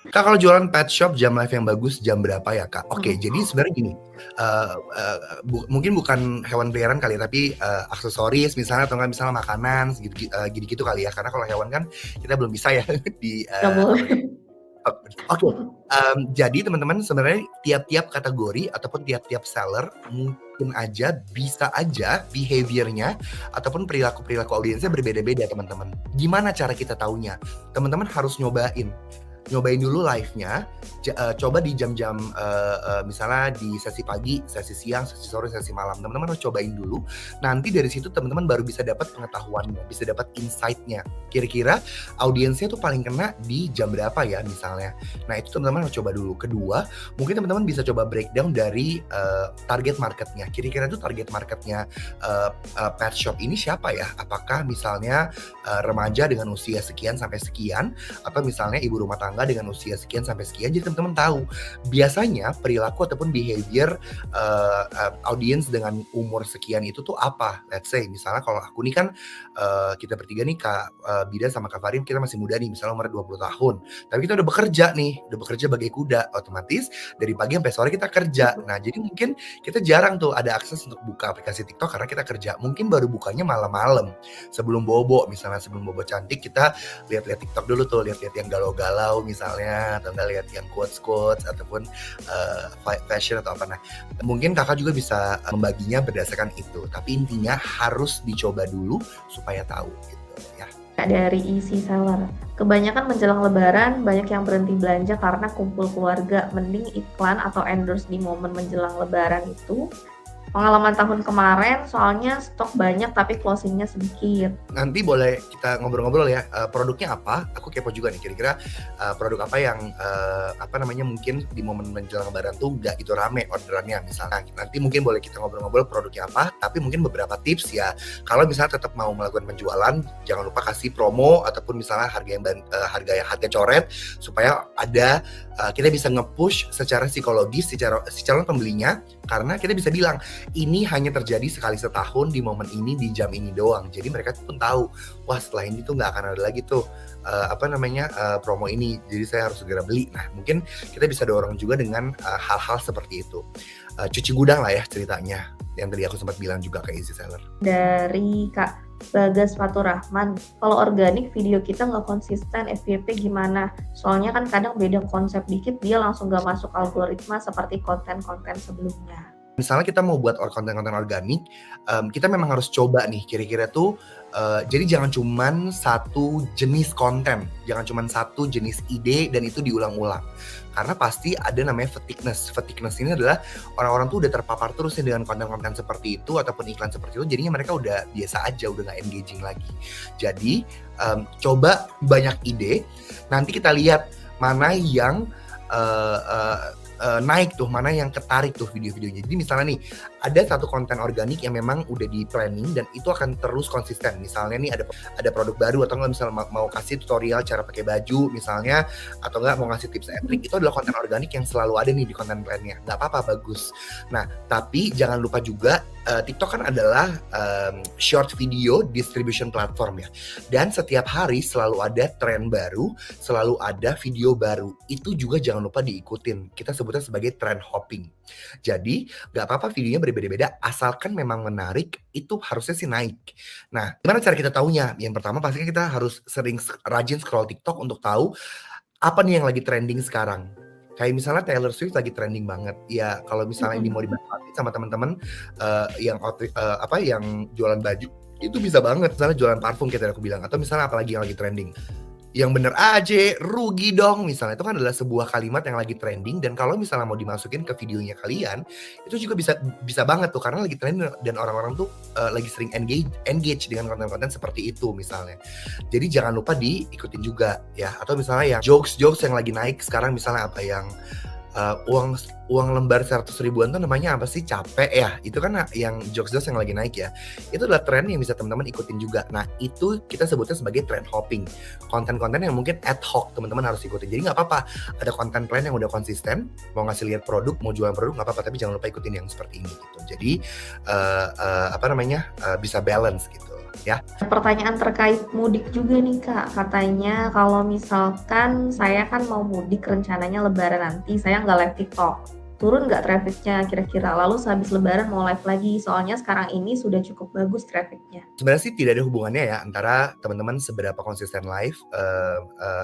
Kak, kalau jualan pet shop jam live yang bagus jam berapa ya, Kak? Oke, Mhm. jadi sebenarnya gini, mungkin bukan hewan peliharaan kali ya, tapi aksesoris misalnya atau enggak misalnya makanan gitu-gitu kali ya. Karena kalau hewan kan kita belum bisa ya di Nggak boleh. oke. Jadi teman-teman sebenarnya tiap-tiap kategori ataupun tiap-tiap seller mungkin aja bisa aja behavior-nya ataupun perilaku audiensnya berbeda-beda, teman-teman. Gimana cara kita taunya? Teman-teman harus nyobain dulu live-nya, coba di jam-jam misalnya di sesi pagi, sesi siang, sesi sore, sesi malam. Teman-teman harus cobain dulu. Nanti dari situ teman-teman baru bisa dapat pengetahuannya, bisa dapat insight-nya. Kira-kira audiensnya tuh paling kena di jam berapa ya misalnya. Nah, itu teman-teman harus coba dulu. Kedua, mungkin teman-teman bisa coba breakdown dari target marketnya. Kira-kira tuh target marketnya pet shop ini siapa ya? Apakah misalnya remaja dengan usia sekian sampai sekian, atau misalnya ibu rumah tangga dengan usia sekian sampai sekian. Jadi teman-teman tahu biasanya perilaku ataupun behavior audience dengan umur sekian itu tuh apa. Let's say misalnya kalau aku nih kan kita bertiga nih Kak Bida sama Kak Farim, kita masih muda nih, misalnya umur 20 tahun. Tapi kita udah bekerja bagai kuda. Otomatis dari pagi sampai sore kita kerja. Nah, jadi mungkin kita jarang tuh ada akses untuk buka aplikasi TikTok karena kita kerja. Mungkin baru bukanya malam-malam sebelum bobo, misalnya sebelum bobo cantik kita lihat-lihat TikTok dulu tuh, lihat-lihat yang galau-galau misalnya, atau enggak lihat yang quotes-quotes ataupun fashion atau apa. Nah, mungkin kakak juga bisa membaginya berdasarkan itu. Tapi intinya harus dicoba dulu supaya tahu gitu ya. Dari isi seller, kebanyakan menjelang lebaran banyak yang berhenti belanja karena kumpul keluarga. Mending iklan atau endorse di momen menjelang lebaran itu. Pengalaman tahun kemarin soalnya stok banyak tapi closingnya sedikit. Nanti boleh kita ngobrol-ngobrol ya, produknya apa? Aku kepo juga nih, kira-kira produk apa yang mungkin di momen menjelang lebaran tuh nggak gitu rame orderannya misalnya. Nanti mungkin boleh kita ngobrol-ngobrol produknya apa, tapi mungkin beberapa tips ya. Kalau misalnya tetap mau melakukan penjualan, jangan lupa kasih promo ataupun misalnya harga coret supaya ada kita bisa nge-push secara psikologis si calon pembelinya, karena kita bisa bilang ini hanya terjadi sekali setahun di momen ini di jam ini doang. Jadi mereka pun tahu, wah setelah ini tuh nggak akan ada lagi tuh promo ini. Jadi saya harus segera beli. Nah, mungkin kita bisa dorong juga dengan hal-hal seperti itu. Cuci gudang lah ya ceritanya, yang tadi aku sempat bilang juga ke easy seller. Dari Kak Bagas Faturrahman, kalau organik video kita nggak konsisten, FYP gimana? Soalnya kan kadang beda konsep dikit dia langsung nggak masuk algoritma seperti konten-konten sebelumnya. Misalnya kita mau buat konten-konten organik, kita memang harus coba nih kira-kira tuh, jadi jangan cuman satu jenis konten, jangan cuman satu jenis ide dan itu diulang-ulang. Karena pasti ada namanya fatigue-ness. Fatigue-ness ini adalah orang-orang tuh udah terpapar terus ya dengan konten-konten seperti itu ataupun iklan seperti itu, jadinya mereka udah biasa aja, udah nggak engaging lagi. Jadi coba banyak ide, nanti kita lihat mana yang naik tuh, mana yang ketarik tuh video-videonya. Jadi misalnya nih, ada satu konten organik yang memang udah di planning dan itu akan terus konsisten. Misalnya nih ada produk baru atau enggak misalnya mau kasih tutorial cara pakai baju misalnya, atau enggak mau ngasih tips and trick, itu adalah konten organik yang selalu ada nih di konten plan-nya. Nggak apa-apa, bagus. Nah, tapi jangan lupa juga TikTok kan adalah short video distribution platform ya. Dan setiap hari selalu ada tren baru, selalu ada video baru. Itu juga jangan lupa diikutin. Kita sebutnya sebagai trend hopping. Jadi nggak apa-apa videonya berbeda-beda, asalkan memang menarik, itu harusnya sih naik. Nah, gimana cara kita taunya? Yang pertama pastinya kita harus rajin scroll TikTok untuk tahu apa nih yang lagi trending sekarang. Kayak misalnya Taylor Swift lagi trending banget. Ya kalau misalnya ini mau dimanfaatin sama teman-teman yang jualan baju, itu bisa banget. Misalnya jualan parfum kayak tadi aku bilang, atau misalnya apalagi yang lagi trending. Yang bener aja, rugi dong misalnya. Itu kan adalah sebuah kalimat yang lagi trending, dan kalau misalnya mau dimasukin ke videonya kalian, itu juga bisa banget tuh, karena lagi trending dan orang-orang tuh lagi sering engage dengan konten-konten seperti itu misalnya. Jadi jangan lupa diikutin juga ya. Atau misalnya yang jokes yang lagi naik sekarang, misalnya apa yang uang lembar 100 ribuan tuh namanya apa sih? Capek ya. Itu kan yang jokes yang lagi naik ya. Itu adalah tren yang bisa teman-teman ikutin juga. Nah, itu kita sebutnya sebagai trend hopping. Konten-konten yang mungkin ad hoc teman-teman harus ikutin. Jadi nggak apa-apa. Ada konten plan yang udah konsisten, mau ngasih lihat produk, mau jualan produk nggak apa-apa, tapi jangan lupa ikutin yang seperti ini gitu. Jadi bisa balance gitu. ya. Pertanyaan terkait mudik juga nih Kak, katanya kalau misalkan saya kan mau mudik rencananya lebaran nanti, saya nggak live TikTok. Turun nggak traffic-nya kira-kira? Lalu sehabis lebaran mau live lagi, soalnya sekarang ini sudah cukup bagus traffic-nya. Sebenarnya sih tidak ada hubungannya ya antara teman-teman seberapa konsisten live,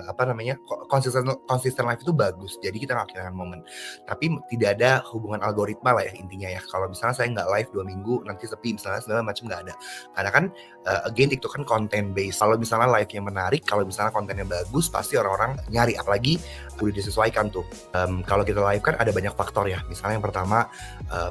apa namanya, konsisten konsisten live itu bagus, jadi kita nggak kehilangan momen. Tapi tidak ada hubungan algoritma lah ya intinya ya. Kalau misalnya saya nggak live 2 minggu, nanti sepi misalnya segala macam nggak ada. Karena kan, again TikTok kan content based. Kalau misalnya live-nya menarik, kalau misalnya kontennya bagus, pasti orang-orang nyari. Apalagi udah disesuaikan tuh. Kalau kita live kan ada banyak faktor ya. Misalnya yang pertama,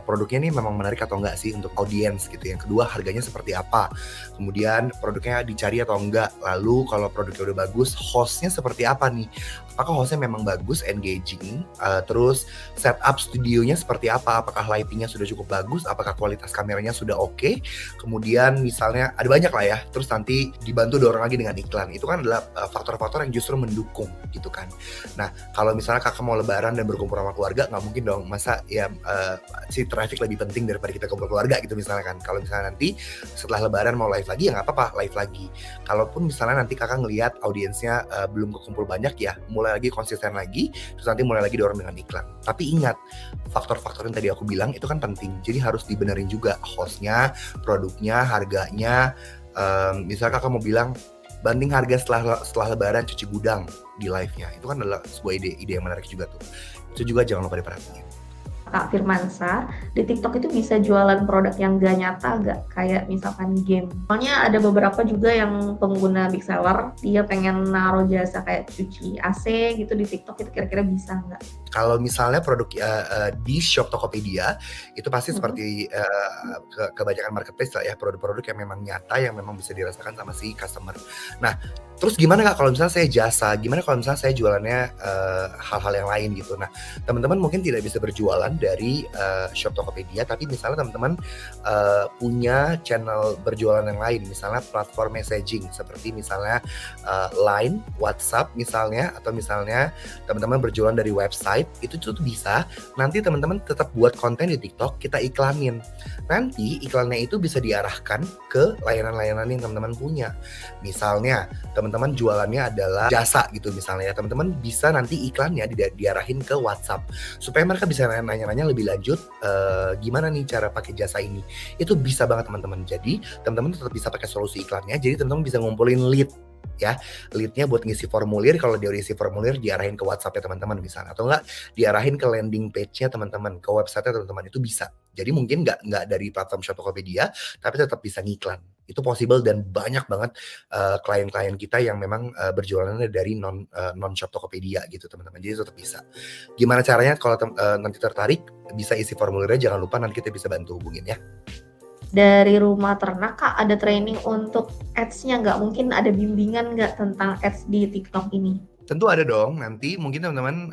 produknya nih memang menarik atau enggak sih untuk audiens gitu. Yang kedua, harganya seperti apa. Kemudian produknya dicari atau enggak. Lalu kalau produknya udah bagus, hostnya seperti apa nih? Apakah hostnya memang bagus, engaging, terus setup studionya seperti apa? Apakah lightingnya sudah cukup bagus? Apakah kualitas kameranya sudah oke? Kemudian misalnya ada banyak lah ya. Terus nanti dibantu dorong lagi dengan iklan. Itu kan adalah faktor-faktor yang justru mendukung gitu kan. Nah, kalau misalnya kakak mau lebaran dan berkumpul sama keluarga, nggak mungkin dong masa ya si traffic lebih penting daripada kita kumpul keluarga gitu misalnya kan. Kalau misalnya nanti setelah lebaran mau live lagi ya nggak apa-apa, live lagi. Kalaupun misalnya nanti kakak ngelihat audiensnya belum kekumpul banyak ya, mulai lagi konsisten lagi, terus nanti mulai lagi dorong dengan iklan. Tapi ingat, faktor-faktor yang tadi aku bilang itu kan penting, jadi harus dibenerin juga hostnya, produknya, harganya. Misalnya kakak mau bilang banding harga setelah lebaran cuci gudang di live-nya, itu kan adalah sebuah ide yang menarik juga tuh. Itu juga jangan lupa diperhatiin. Kak Firmansyah, di TikTok itu bisa jualan produk yang gak nyata gak? Kayak misalkan game. Soalnya ada beberapa juga yang pengguna big seller, dia pengen naruh jasa kayak cuci AC gitu di TikTok, itu kira-kira bisa nggak? Kalau misalnya produk di shop Tokopedia itu pasti seperti kebanyakan marketplace lah ya, produk-produk yang memang nyata, yang memang bisa dirasakan sama si customer. Nah, terus gimana Kak kalau misalnya saya jasa? Gimana kalau misalnya saya jualannya hal-hal yang lain gitu? Nah, teman-teman mungkin tidak bisa berjualan dari shop Tokopedia, tapi misalnya teman-teman punya channel berjualan yang lain, misalnya platform messaging seperti misalnya Line, WhatsApp misalnya, atau misalnya teman-teman berjualan dari website, itu tuh bisa. Nanti teman-teman tetap buat konten di TikTok, kita iklanin. Nanti iklannya itu bisa diarahkan ke layanan-layanan yang teman-teman punya. Misalnya teman-teman jualannya adalah jasa gitu misalnya ya, teman-teman bisa nanti iklannya diarahin ke WhatsApp supaya mereka bisa nanya-nanya lebih lanjut, gimana nih cara pakai jasa ini. Itu bisa banget teman-teman. Jadi teman-teman tetap bisa pakai solusi iklannya, jadi teman-teman bisa ngumpulin lead ya, lead-nya buat ngisi formulir. Kalau dia udah isi formulir diarahin ke WhatsApp-nya teman-teman misalnya, atau enggak diarahin ke landing page-nya teman-teman, ke website-nya teman-teman, itu bisa. Jadi mungkin nggak dari platform Shop Tokopedia, tapi tetap bisa ngiklan. Itu possible dan banyak banget klien-klien kita yang memang berjualannya dari non Shop Tokopedia gitu teman-teman. Jadi tetap bisa. Gimana caranya kalau nanti tertarik bisa isi formulirnya, jangan lupa nanti kita bisa bantu hubungin ya. Dari rumah ternak Kak, ada training untuk ads-nya nggak? Mungkin ada bimbingan nggak tentang ads di TikTok ini? Tentu ada dong, nanti mungkin teman-teman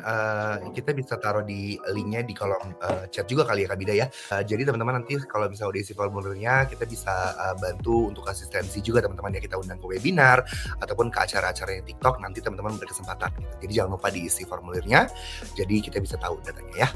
kita bisa taruh di linknya di kolom chat juga kali ya Kak Bida ya. Jadi teman-teman nanti kalau misalnya udah isi formulirnya, kita bisa bantu untuk asistensi juga teman-teman ya, kita undang ke webinar ataupun ke acara-acaranya TikTok, nanti teman-teman berkesempatan gitu. Jadi jangan lupa diisi formulirnya, jadi kita bisa tahu datanya ya.